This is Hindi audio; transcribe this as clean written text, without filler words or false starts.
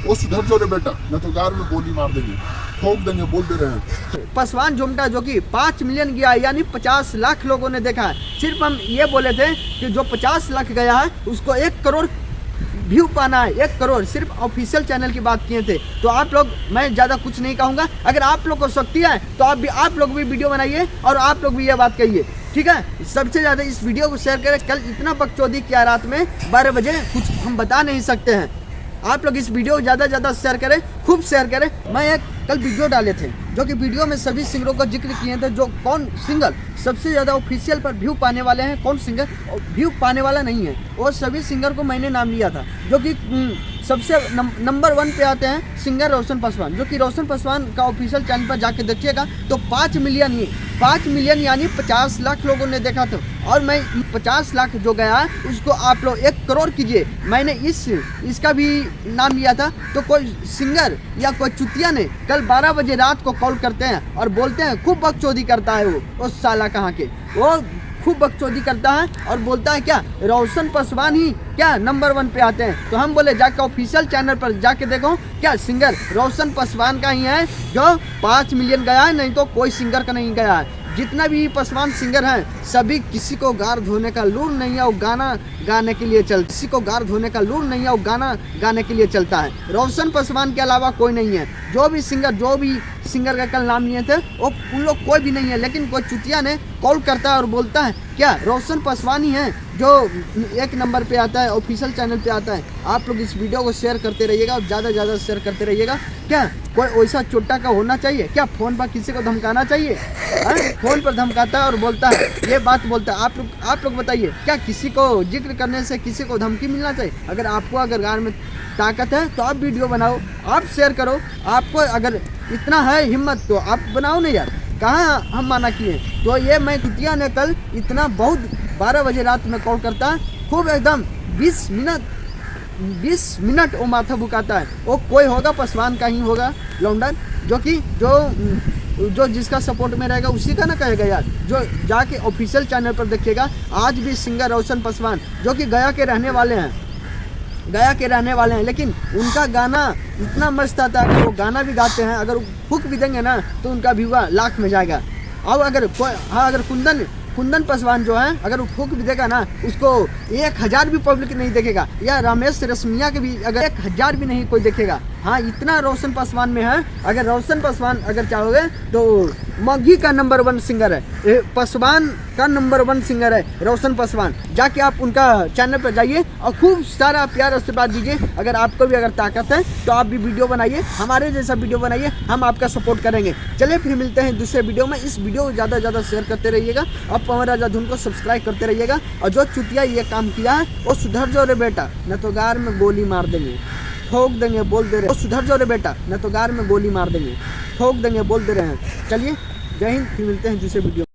वो सुधर जाओ रे बेटा, न तो गार में गोली मार देंगे, ठोक देंगे, बोल दे रहे हैं। पासवान जुमटा जो कि 5 मिलियन गया यानी 50 लाख लोगों ने देखा है। सिर्फ हम ये बोले थे कि जो 50 लाख गया है उसको 1 करोड़ व्यू पाना है, 1 करोड़ सिर्फ ऑफिशियल चैनल की बात किए थे। तो आप लोग, मैं ज़्यादा कुछ नहीं कहूँगा, अगर आप लोग को शक्ति है तो आप लोग भी वीडियो बनाइए और आप लोग भी ये बात कहिए, ठीक है। सबसे ज़्यादा इस वीडियो को शेयर करें। कल इतना बकचोदी किया रात में 12 बजे, कुछ हम बता नहीं सकते हैं। आप लोग इस वीडियो को ज़्यादा शेयर करें, खूब शेयर करें। मैं एक कल वीडियो डाले थे जो कि वीडियो में सभी सिंगरों का जिक्र किए थे, जो कौन सिंगर सबसे ज़्यादा ऑफिशियल पर व्यू पाने वाले हैं, कौन सिंगर व्यू पाने वाला नहीं है। और सभी सिंगर को मैंने नाम लिया था, जो कि सबसे नंबर 1 पे आते हैं सिंगर रोशन पासवान, जो कि रोशन पासवान का ऑफिशियल चैनल पर जाके देखिएगा तो 5 मिलियन यानी 50 लाख लोगों ने देखा था। और मैं 50 लाख जो गया है उसको आप लोग 1 करोड़ कीजिए। मैंने इसका भी नाम लिया था। तो कोई सिंगर या कोई चुतिया ने कल 12 बजे रात को कॉल करते हैं और बोलते हैं, खूब बकचोदी करता है वो साला कहाँ के, वो खूब बकचोदी करता है और बोलता है क्या रोशन पासवान ही क्या नंबर 1 पे आते हैं। तो हम बोले जाके ऑफिशियल चैनल पर जाके देखो, क्या सिंगर रोशन पासवान का ही है जो 5 मिलियन गया है, नहीं तो कोई सिंगर का नहीं गया है। जितना भी पासवान सिंगर हैं सभी, किसी को गार धोने का लूर नहीं है, वो गाना गाने के लिए चलता, किसी को गार धोने का लूर नहीं है, वो गाना गाने के लिए चलता है। रोशन पासवान के अलावा कोई नहीं है। जो भी सिंगर का कल नाम लिए थे वो उन लोग कोई भी नहीं है। लेकिन कोई चुतिया ने कॉल करता है और बोलता है क्या रोशन पासवान ही है जो 1 नंबर पे आता है, ऑफिशियल चैनल पे आता है। आप लोग इस वीडियो को शेयर करते रहिएगा और ज़्यादा शेयर करते रहिएगा। क्या कोई वैसा चोटा का होना चाहिए क्या? फ़ोन पर किसी को धमकाना चाहिए? फ़ोन पर धमकाता है और बोलता है, ये बात बोलता है। आप लोग बताइए, क्या किसी को जिक्र करने से किसी को धमकी मिलना चाहिए? अगर गार में ताकत है तो आप वीडियो बनाओ, आप शेयर करो। आपको अगर इतना है हिम्मत तो आप बनाओ नहीं यार, कहाँ हम माना किए। तो ये मैं कुतिया ने कल इतना बहुत 12 बजे रात में कॉल करता है, खूब एकदम 20 मिनट वो माथा बुकाता है। वो कोई होगा पासवान का ही होगा लौंडा, जो जिसका सपोर्ट में रहेगा उसी का ना कहेगा यार। जो जाके ऑफिशियल चैनल पर देखिएगा, आज भी सिंगर रोशन पासवान जो कि गया के रहने वाले हैं, लेकिन उनका गाना इतना मस्त आता है कि वो गाना भी गाते हैं। अगर फूक भी देंगे ना तो उनका व्यू लाख में जाएगा। और अगर कुंदन पासवान जो है, अगर वो फूक भी देगा ना उसको 1000 भी पब्लिक नहीं देखेगा, या रमेश रश्मिया के भी अगर 1000 भी नहीं कोई देखेगा। हाँ, इतना रोशन पासवान में है। अगर रोशन पासवान अगर चाहोगे तो मघी का नंबर 1 सिंगर है, पासवान का नंबर 1 सिंगर है रोशन पासवान। जाके आप उनका चैनल पर जाइए और खूब सारा प्यार आशीर्वाद दीजिए। अगर आपको भी अगर ताकत है तो आप भी वीडियो बनाइए, हमारे जैसा वीडियो बनाइए, हम आपका सपोर्ट करेंगे। चलिए फिर मिलते हैं दूसरे वीडियो में। इस वीडियो को ज़्यादा शेयर करते रहिएगा और पवन राजा धुन को सब्सक्राइब करते रहिएगा। और जो चुतिया ये काम किया है वो सुधर जाओ रे बेटा, न तो गार में गोली मार देंगे, ठोक देंगे, बोल दे रहे। वो सुधर जाओ रे बेटा, न तो गार में गोली मार देंगे, ठोक देंगे, बोल दे रहे हैं। चलिए, जय हिंद। फिर मिलते हैं दूसरे वीडियो।